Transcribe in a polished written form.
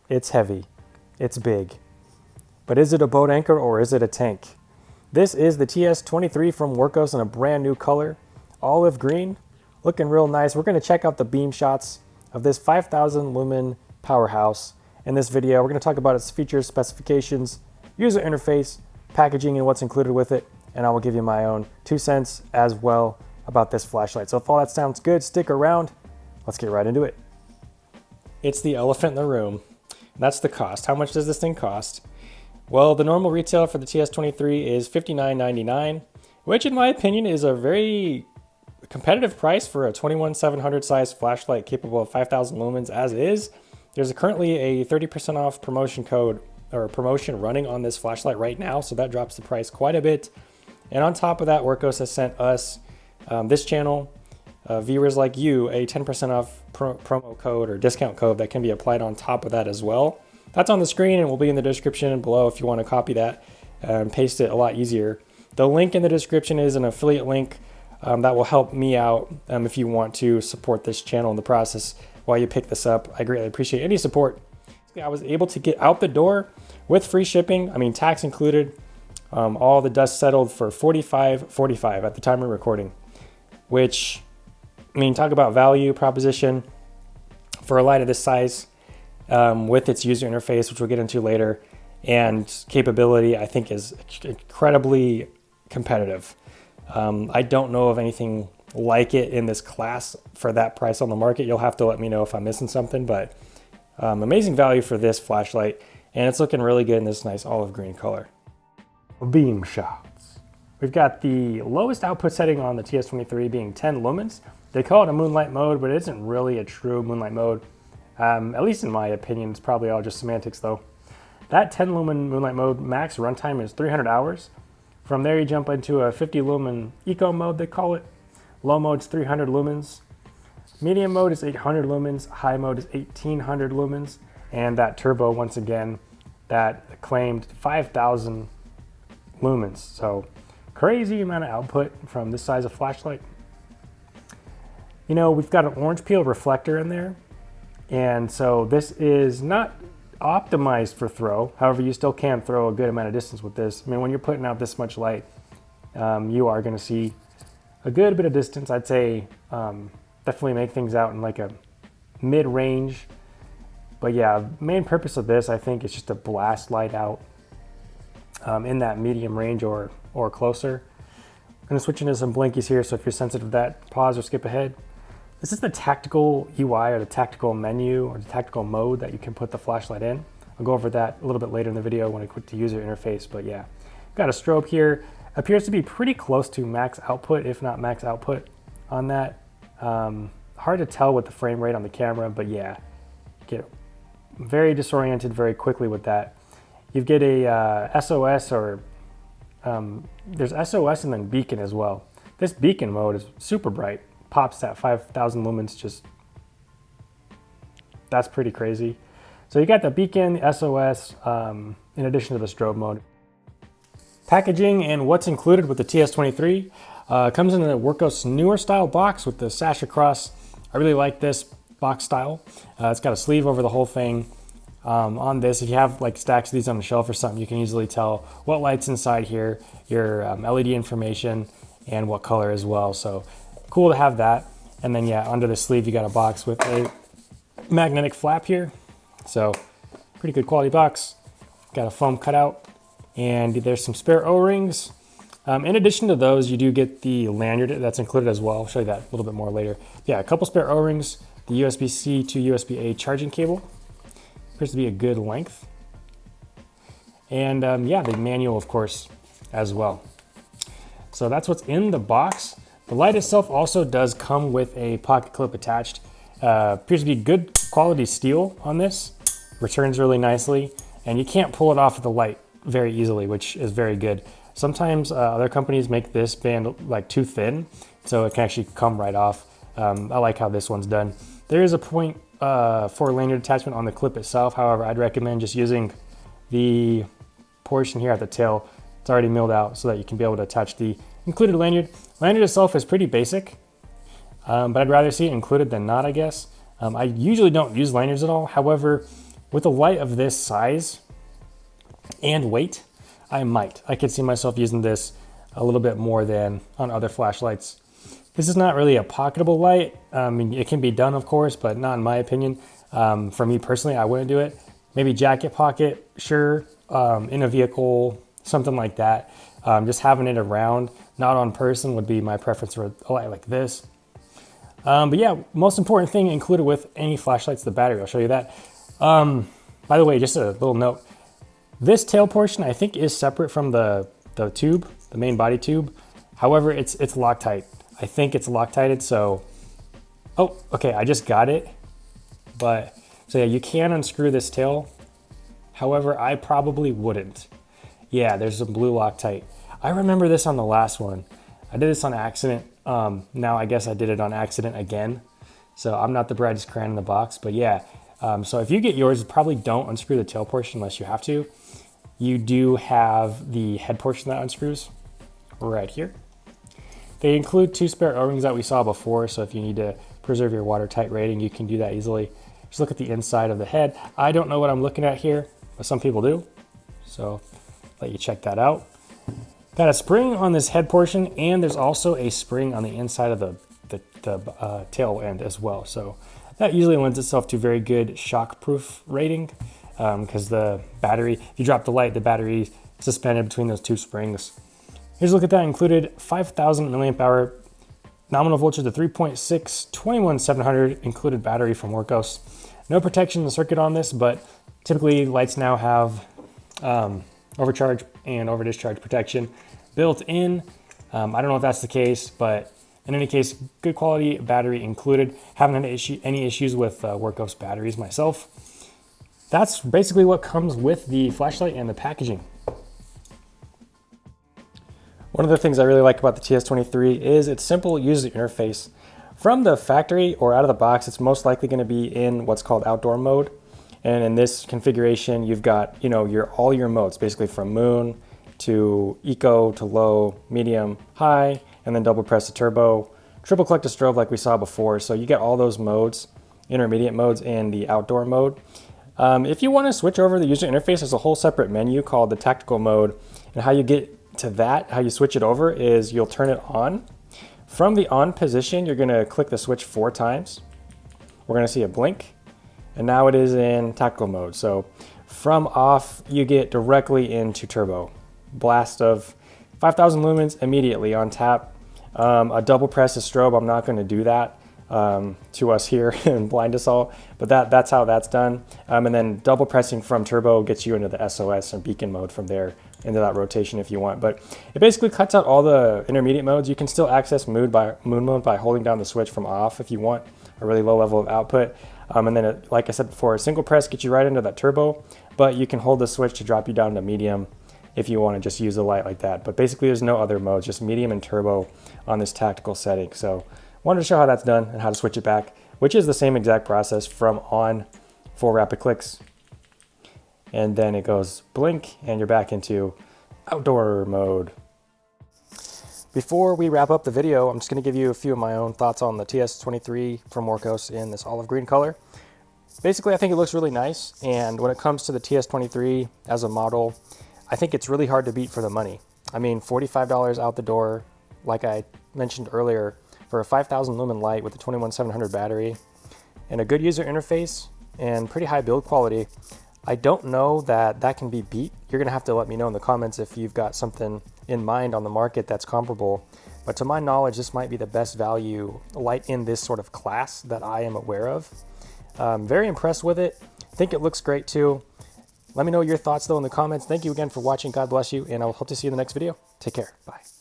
It's heavy. It's big. But is it a boat anchor or is it a tank? This is the TS23 from Wurkkos in a brand new color, olive green, looking real nice. We're going to check out the beam shots of this 5,000 lumen powerhouse. In this video, we're going to talk about its features, specifications, user interface, packaging, and what's included with it. And I will give you my own 2 cents as well about this flashlight. So if all that sounds good, stick around. Let's get right into it. It's the elephant in the room. That's the cost. How much does this thing cost? Well, the normal retail for the TS23 is $59.99, which in my opinion is a very competitive price for a 21700 size flashlight capable of 5,000 lumens as is. There's currently a 30% off promotion code or promotion running on this flashlight right now, so that drops the price quite a bit. And on top of that, Wurkkos has sent us, this channel, viewers like you, a 10% off promo code or discount code that can be applied on top of that as well. That's on the screen and will be in the description below if you want to copy that and paste it a lot easier. The link in the description is an affiliate link that will help me out if you want to support this channel in the process while you pick this up. I greatly appreciate any support. I was able to get out the door with free shipping, I mean tax included. All the dust settled for $45.45 at the time of recording, which, I mean, talk about value proposition for a light of this size. With its user interface, which we'll get into later, and capability, I think is incredibly competitive. I don't know of anything like it in this class for that price on the market. You'll have to let me know if I'm missing something, but amazing value for this flashlight, and it's looking really good in this nice olive green color. Beam shots. We've got the lowest output setting on the TS23 being 10 lumens. They call it a moonlight mode, but it isn't really a true moonlight mode. At least in my opinion, it's probably all just semantics though. That 10 lumen moonlight mode max runtime is 300 hours. From there you jump into a 50 lumen eco mode, they call it. Low mode's 300 lumens. Medium mode is 800 lumens. High mode is 1800 lumens. And that turbo, once again, that claimed 5,000 lumens. So crazy amount of output from this size of flashlight. You know, we've got an orange peel reflector in there. And so this is not optimized for throw. However, you still can throw a good amount of distance with this. I mean, when you're putting out this much light, you are going to see a good bit of distance. I'd say definitely make things out in like a mid-range. But yeah, main purpose of this, I think, is just to blast light out in that medium range or closer. I'm going to switch into some blinkies here, so if you're sensitive to that, pause or skip ahead. This is the tactical UI or the tactical menu or the tactical mode that you can put the flashlight in. I'll go over that a little bit later in the video when I click the user interface, but yeah. Got a strobe here. Appears to be pretty close to max output, if not max output on that. Hard to tell with the frame rate on the camera, but yeah. Get very disoriented very quickly with that. You get a SOS or there's SOS and then beacon as well. This beacon mode is super bright. Pops at 5,000 lumens, just that's pretty crazy. So you got the beacon, the SOS, in addition to the strobe mode. Packaging and what's included with the TS23 comes in the Wurkkos newer style box with the sash across. I really like this box style. It's got a sleeve over the whole thing. On this, if you have like stacks of these on the shelf or something, you can easily tell what light's inside here, your LED information, and what color as well. So cool to have that. And then yeah, under the sleeve you got a box with a magnetic flap here. So pretty good quality box. Got a foam cutout and there's some spare O-rings. In addition to those, you do get the lanyard that's included as well. I'll show you that a little bit more later. Yeah, a couple spare O-rings, the USB-C to USB-A charging cable. Appears to be a good length. And yeah, the manual of course as well. So that's what's in the box. The light itself also does come with a pocket clip attached. Appears to be good quality steel on this. Returns really nicely, and you can't pull it off of the light very easily, which is very good. Sometimes other companies make this band like too thin, so it can actually come right off. I like how this one's done. There is a 0.4 lanyard attachment on the clip itself. However, I'd recommend just using the portion here at the tail. It's already milled out so that you can be able to attach the included lanyard. Lanyard itself is pretty basic, but I'd rather see it included than not, I guess. I usually don't use lanyards at all. However, With a light of this size and weight, I could see myself using this a little bit more than on other flashlights. This is not really a pocketable light. I mean, it can be done, of course, but not in my opinion. For me personally, I wouldn't do it. Maybe jacket pocket, sure, in a vehicle, something like that. Just having it around, not on person, would be my preference for a light like this. But yeah, most important thing included with any flashlight's the battery. I'll show you that. By the way, just a little note. This tail portion, I think, is separate from the tube, the main body tube. However, it's Loctite. I think it's Loctited, so... Oh, okay, I just got it. But, so yeah, you can unscrew this tail. However, I probably wouldn't. Yeah, there's some blue Loctite. I remember this on the last one. I did this on accident. Now I guess I did it on accident again. So I'm not the brightest crayon in the box, but yeah. So if you get yours, probably don't unscrew the tail portion unless you have to. You do have the head portion that unscrews right here. They include 2 spare O-rings that we saw before, so if you need to preserve your watertight rating, you can do that easily. Just look at the inside of the head. I don't know what I'm looking at here, but some people do. So let you check that out. Got a spring on this head portion, and there's also a spring on the inside of the tail end as well. So that usually lends itself to very good shock-proof rating, because the battery, if you drop the light, the battery is suspended between those 2 springs. Here's a look at that. Included 5,000 milliamp hour, nominal voltage to 3.6, 21700 included battery from Wurkkos. No protection in the circuit on this, but typically lights now have overcharge and over discharge protection built in. I don't know if that's the case, but in any case, good quality battery included. Haven't had any issues with Wurkkos batteries myself. That's basically what comes with the flashlight and the packaging. One of the things I really like about the TS23 is its simple user interface. From the factory or out of the box, it's most likely going to be in what's called outdoor mode. And in this configuration, you've got, all your modes, basically from moon to eco to low, medium, high, and then double press to turbo, triple click to strobe like we saw before. So you get all those modes, intermediate modes, and the outdoor mode. If you want to switch over the user interface, there's a whole separate menu called the tactical mode. And how you get to that, how you switch it over, is you'll turn it on. From the on position, you're going to click the switch 4 times. We're going to see a blink. And now it is in tactical mode. So from off, you get directly into turbo. Blast of 5,000 lumens immediately on tap. A double press to strobe, I'm not going to do that to us here and blind us all, but that's how that's done. And then double pressing from turbo gets you into the SOS and beacon mode from there, into that rotation if you want. But it basically cuts out all the intermediate modes. You can still access moon mode by holding down the switch from off if you want a really low level of output. And then, like I said before, a single press gets you right into that turbo, but you can hold the switch to drop you down to medium if you want to just use a light like that. But basically there's no other modes, just medium and turbo on this tactical setting. So wanted to show how that's done and how to switch it back, which is the same exact process from on, 4 rapid clicks. And then it goes blink and you're back into outdoor mode. Before we wrap up the video, I'm just going to give you a few of my own thoughts on the TS23 from Wurkkos in this olive green color. Basically, I think it looks really nice, and when it comes to the TS23 as a model, I think it's really hard to beat for the money. I mean, $45 out the door, like I mentioned earlier, for a 5,000 lumen light with a 21700 battery and a good user interface and pretty high build quality. I don't know that that can be beat. You're gonna have to let me know in the comments if you've got something in mind on the market that's comparable. But to my knowledge, this might be the best value light in this sort of class that I am aware of. Very impressed with it. Think it looks great too. Let me know your thoughts though in the comments. Thank you again for watching. God bless you, and I will hope to see you in the next video. Take care. Bye.